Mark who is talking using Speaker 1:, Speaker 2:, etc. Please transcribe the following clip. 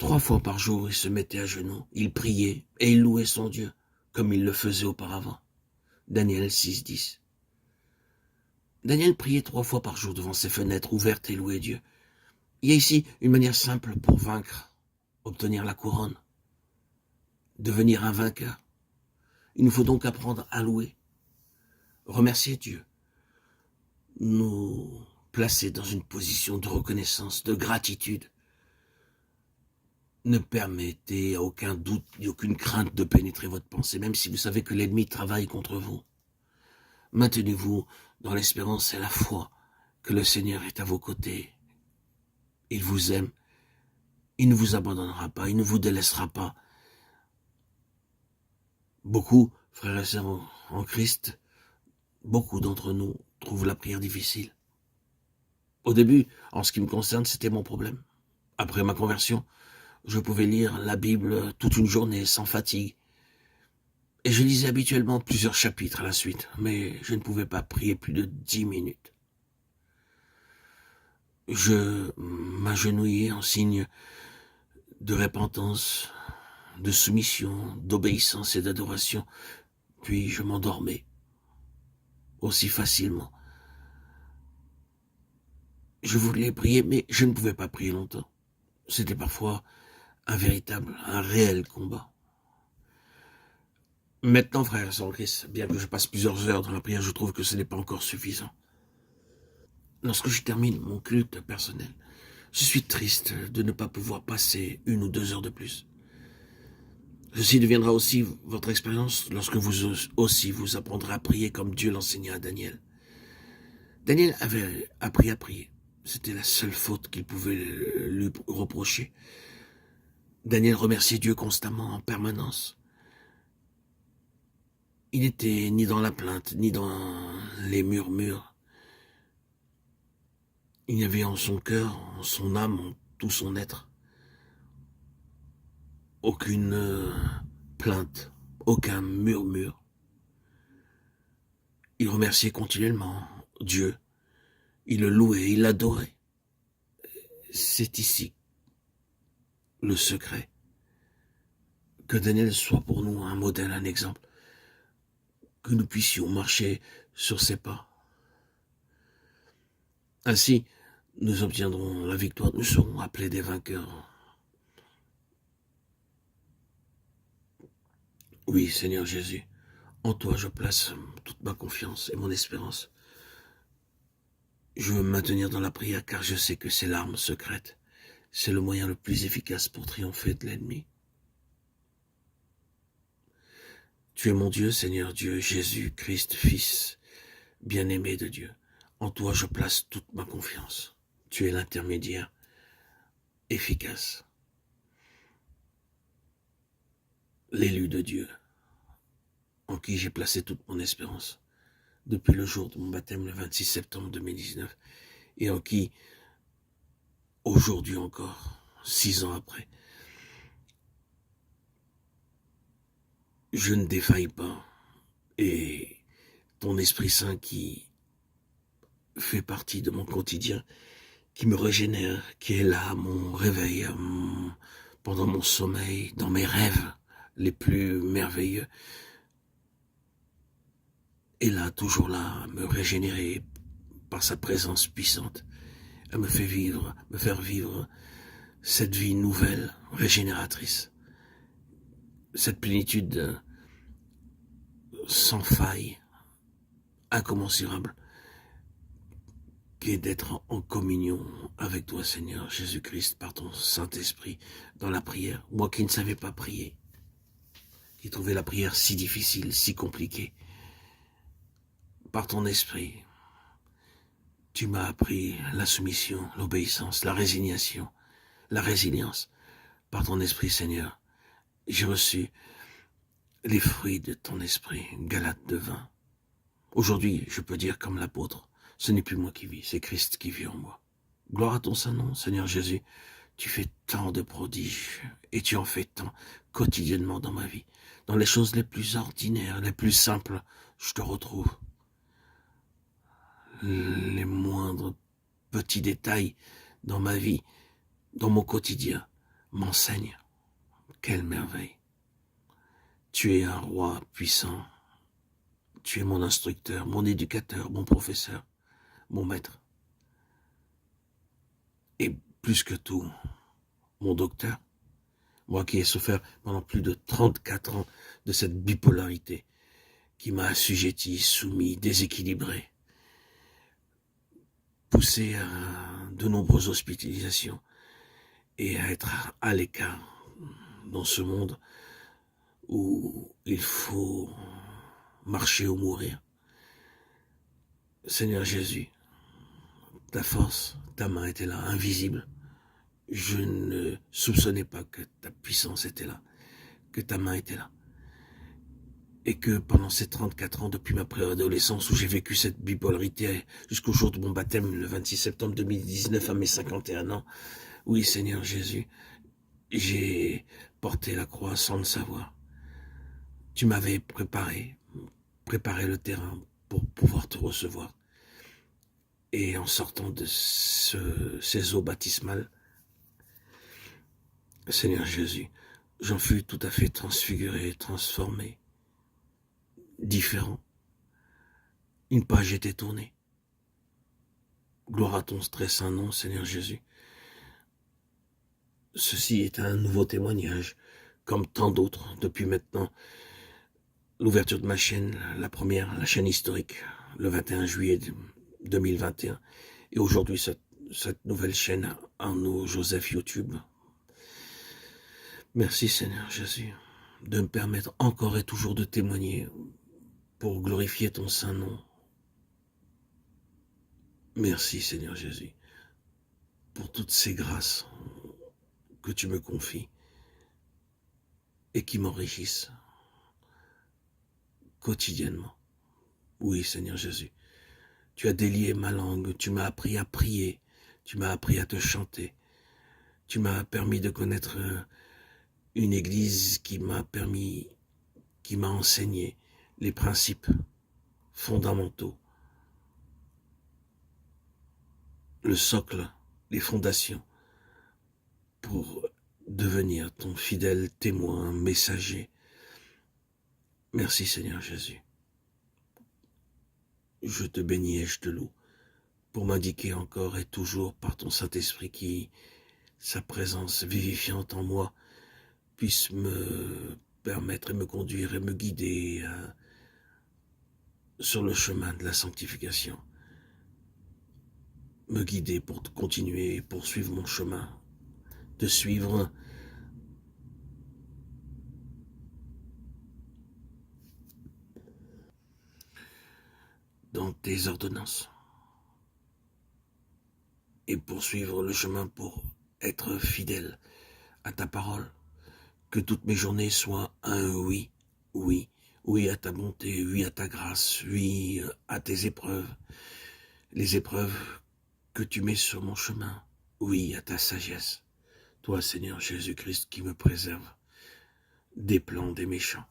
Speaker 1: 3 fois par jour, il se mettait à genoux, il priait et il louait son Dieu, comme il le faisait auparavant. Daniel 6:10. Daniel priait 3 fois par jour devant ses fenêtres ouvertes et louait Dieu. Il y a ici une manière simple pour vaincre, obtenir la couronne, devenir un vainqueur. Il nous faut donc apprendre à louer, remercier Dieu, nous placer dans une position de reconnaissance, de gratitude. Ne permettez à aucun doute ni aucune crainte de pénétrer votre pensée, même si vous savez que l'ennemi travaille contre vous. Maintenez-vous dans l'espérance et la foi que le Seigneur est à vos côtés. Il vous aime, il ne vous abandonnera pas, il ne vous délaissera pas. Beaucoup, frères et sœurs en Christ, beaucoup d'entre nous trouvent la prière difficile. Au début, en ce qui me concerne, c'était mon problème. Après ma conversion, je pouvais lire la Bible toute une journée sans fatigue. Et je lisais habituellement plusieurs chapitres à la suite, mais je ne pouvais pas prier plus de 10 minutes. Je m'agenouillais en signe de repentance, de soumission, d'obéissance et d'adoration, puis je m'endormais aussi facilement. Je voulais prier, mais je ne pouvais pas prier longtemps. C'était parfois un réel combat. Maintenant, frères et sœurs en Christ, bien que je passe plusieurs heures dans la prière, je trouve que ce n'est pas encore suffisant. Lorsque je termine mon culte personnel, je suis triste de ne pas pouvoir passer 1 ou 2 heures de plus. Ceci deviendra aussi votre expérience lorsque vous aussi vous apprendrez à prier comme Dieu l'enseigna à Daniel. Daniel avait appris à prier. C'était la seule faute qu'il pouvait lui reprocher. Daniel remerciait Dieu constamment, en permanence. Il n'était ni dans la plainte, ni dans les murmures. Il y avait en son cœur, en son âme, en tout son être, aucune plainte, aucun murmure. Il remerciait continuellement Dieu. Il le louait, il l'adorait. C'est ici le secret. Que Daniel soit pour nous un modèle, un exemple. Que nous puissions marcher sur ses pas. Ainsi, nous obtiendrons la victoire. Nous serons appelés des vainqueurs. Oui, Seigneur Jésus, en toi je place toute ma confiance et mon espérance. Je veux me maintenir dans la prière car je sais que c'est l'arme secrète. C'est le moyen le plus efficace pour triompher de l'ennemi. Tu es mon Dieu, Seigneur Dieu, Jésus-Christ, Fils, bien-aimé de Dieu. En toi je place toute ma confiance. Tu es l'intermédiaire efficace. L'élu de Dieu, en qui j'ai placé toute mon espérance, depuis le jour de mon baptême, le 26 septembre 2019, et en qui, aujourd'hui encore, 6 ans après, je ne défaille pas, et ton Esprit Saint qui fait partie de mon quotidien, qui me régénère, qui est là à mon réveil, pendant mon sommeil, dans mes rêves les plus merveilleux, est là, toujours là, à me régénérer par sa présence puissante, à me faire vivre cette vie nouvelle, régénératrice, cette plénitude sans faille, incommensurable, qui est d'être en communion avec toi, Seigneur Jésus-Christ, par ton Saint-Esprit, dans la prière. Moi qui ne savais pas prier, qui trouvais la prière si difficile, si compliquée, par ton Esprit, tu m'as appris la soumission, l'obéissance, la résignation, la résilience. Par ton Esprit, Seigneur, j'ai reçu les fruits de ton Esprit, Galates 2:20. Aujourd'hui, je peux dire comme l'apôtre, ce n'est plus moi qui vis, c'est Christ qui vit en moi. Gloire à ton Saint-Nom, Seigneur Jésus. Tu fais tant de prodiges et tu en fais tant quotidiennement dans ma vie. Dans les choses les plus ordinaires, les plus simples, je te retrouve. Les moindres petits détails dans ma vie, dans mon quotidien, m'enseigne. Quelle merveille! Tu es un roi puissant. Tu es mon instructeur, mon éducateur, mon professeur, mon maître. Et plus que tout, mon docteur. Moi qui ai souffert pendant plus de 34 ans de cette bipolarité qui m'a assujetti, soumis, déséquilibré, poussé à de nombreuses hospitalisations et à être à l'écart dans ce monde où il faut marcher ou mourir. Seigneur Jésus, ta force, ta main était là, invisible. Je ne soupçonnais pas que ta puissance était là, que ta main était là. Et que pendant ces 34 ans, depuis ma préadolescence, où j'ai vécu cette bipolarité jusqu'au jour de mon baptême, le 26 septembre 2019 à mes 51 ans, oui Seigneur Jésus, j'ai porté la croix sans le savoir. Tu m'avais préparé le terrain pour pouvoir te recevoir. Et en sortant de ces eaux baptismales, Seigneur Jésus, j'en fus tout à fait transfiguré, transformé, différent. Une page était tournée. Gloire à ton très saint nom, Seigneur Jésus. Ceci est un nouveau témoignage, comme tant d'autres, depuis maintenant l'ouverture de ma chaîne, la première, la chaîne historique, le 21 juillet 2021. Et aujourd'hui, cette nouvelle chaîne, Arnaud Joseph YouTube. Merci Seigneur Jésus de me permettre encore et toujours de témoigner pour glorifier ton saint nom. Merci Seigneur Jésus pour toutes ces grâces que tu me confies et qui m'enrichissent quotidiennement. Oui Seigneur Jésus, tu as délié ma langue, tu m'as appris à prier, tu m'as appris à te chanter, tu m'as permis de connaître une église qui m'a enseigné les principes fondamentaux, le socle, les fondations, pour devenir ton fidèle témoin, messager. Merci Seigneur Jésus. Je te bénis et je te loue pour m'indiquer encore et toujours par ton Saint-Esprit qui, sa présence vivifiante en moi, puisse me permettre et me conduire et me guider sur le chemin de la sanctification. Me guider pour continuer et poursuivre mon chemin, de suivre dans tes ordonnances et poursuivre le chemin pour être fidèle à ta parole. Que toutes mes journées soient un oui, oui, oui à ta bonté, oui à ta grâce, oui à tes épreuves, les épreuves que tu mets sur mon chemin, oui à ta sagesse. Toi, Seigneur Jésus-Christ, qui me préserve des plans des méchants.